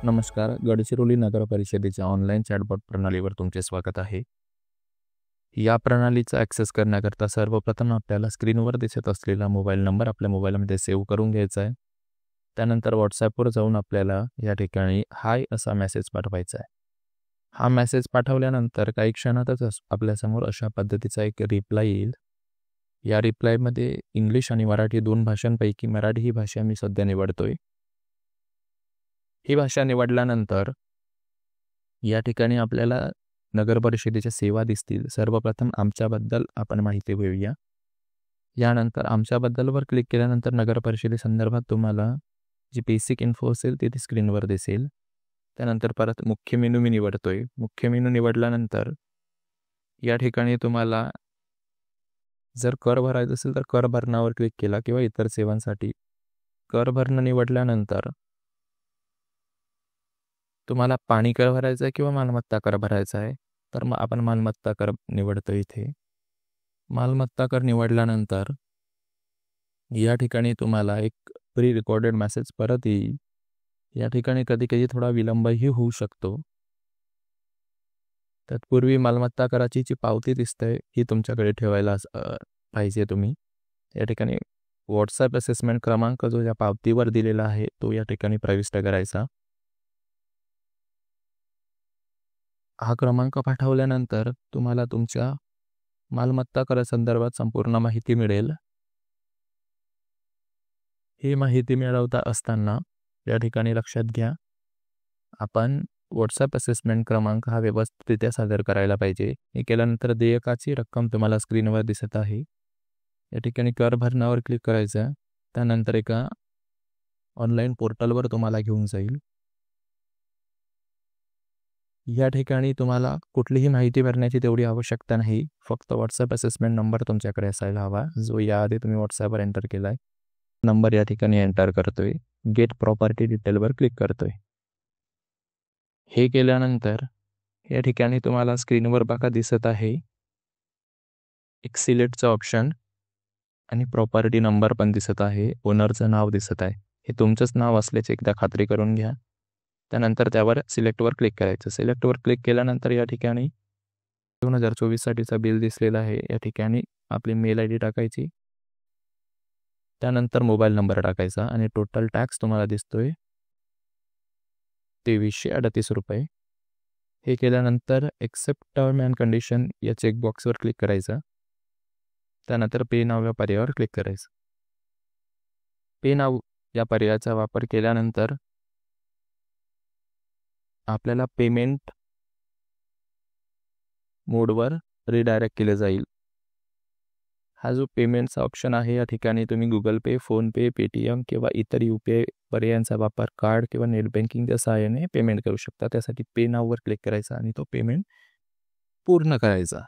नमस्कार. गडचिरोली नगर परिषदेच्या online chatbot प्रणालीवर तुमचे स्वागत आहे. या प्रणालीचा ॲक्सेस करण्याकरता सर्वप्रथम आपल्याला स्क्रीनवर दिसत असलेला मोबाईल नंबर आपल्या मोबाईलमध्ये सेव्ह करून घ्यायचा आहे. त्यानंतर व्हॉट्सॲपवर जाऊन आपल्याला या ठिकाणी हाय असा मेसेज पाठवायचा आहे. हा मेसेज पाठवल्यानंतर काही क्षणातच आपल्यासमोर अशा पद्धतीचा एक रिप्लाय येईल. या रिप्लायमध्ये इंग्लिश आणि मराठी 2 भाषांपैकी मराठी ही भाषा मी सध्या निवडतोय. ही भाषा निवडल्यानंतर या ठिकाणी आपल्याला नगर परिषदेच्या सेवा दिसतील. सर्वप्रथम आमच्याबद्दल आपण माहिती घेऊया. यानंतर आमच्याबद्दलवर क्लिक केल्यानंतर नगर परिषदेसंदर्भात तुम्हाला जी बेसिक इन्फो असेल ती स्क्रीनवर दिसेल. त्यानंतर परत मुख्य मेनू मी निवडतोय. मुख्य मेनू निवडल्यानंतर या ठिकाणी तुम्हाला जर कर भरायचं असेल तर कर भरणावर क्लिक केला किंवा इतर सेवांसाठी कर भरणं निवडल्यानंतर तुम्हाला पाणी कर भरायचा आहे किंवा मालमत्ता कर भरायचा आहे, तर मग आपण मालमत्ता कर निवडतो इथे. मालमत्ता कर निवडल्यानंतर या ठिकाणी तुम्हाला एक प्री रेकॉर्डेड मेसेज परत येईल. या ठिकाणी कधी कधी थोडा विलंबही होऊ शकतो. तत्पूर्वी मालमत्ता कराची जी पावती दिसते ही तुमच्याकडे ठेवायला पाहिजे तुम्ही. या ठिकाणी व्हॉट्सॲप असेसमेंट क्रमांक जो या पावतीवर दिलेला आहे तो या ठिकाणी प्रविष्ट करायचा. हा क्रमांक पाठवल्यानंतर तुम्हाला तुमच्या मालमत्ता करासंदर्भात संपूर्ण माहिती मिळेल. ही माहिती मिळवता असताना या ठिकाणी लक्षात घ्या, आपण व्हॉट्सॲप असेसमेंट क्रमांक हा व्यवस्थितरित्या सादर करायला पाहिजे. हे केल्यानंतर देयकाची रक्कम तुम्हाला स्क्रीनवर दिसत आहे. या ठिकाणी कर भरणावर क्लिक करायचं. त्यानंतर एका ऑनलाईन पोर्टलवर तुम्हाला घेऊन जाईल. या ठिकाणी तुम्हाला कुठलीही माहिती भरण्याची तेवढी आवश्यकता नाही. फक्त व्हॉट्सॲप असेसमेंट नंबर तुमच्याकडे असायला हवा, जो याआधी तुम्ही व्हॉट्सॲपवर एंटर केला आहे. नंबर या ठिकाणी एंटर करतोय. गेट प्रॉपर्टी डिटेलवर क्लिक करतोय. हे केल्यानंतर या ठिकाणी तुम्हाला स्क्रीनवर बघा दिसत आहे एक सिलेक्टचं ऑप्शन आणि प्रॉपर्टी नंबर पण दिसत आहे. ओनरचं नाव दिसत आहे. हे तुमचंच नाव असल्याची एकदा खात्री करून घ्या. त्यानंतर त्यावर सिलेक्टवर क्लिक करायचं. सिलेक्टवर क्लिक केल्यानंतर या ठिकाणी 2024 साठीचा बिल दिसलेला आहे. या ठिकाणी आपली मेल ID टाकायची. त्यानंतर मोबाईल नंबर टाकायचा आणि टोटल टॅक्स तुम्हाला दिसतोय 2338 रुपये. हे केल्यानंतर एक्सेप्ट टर्म अँड कंडिशन या चेकबॉक्सवर क्लिक करायचं. त्यानंतर पे नाव या पर्यायावर क्लिक करायचं. पे नाव या पर्यायाचा वापर केल्यानंतर आपल्याला पेमेंट मोडवर रिडायरेक्ट केले जाईल. हा जो पेमेंटचा ऑप्शन आहे या ठिकाणी तुम्ही गुगल पे, फोनपे, पेटीएम किंवा इतर UPI पर्यायांचा वापर कार्ड किंवा नेट बँकिंगच्या सहाय्याने पेमेंट करू शकता. त्यासाठी पे नाववर क्लिक करायचा आणि तो पेमेंट पूर्ण करायचा.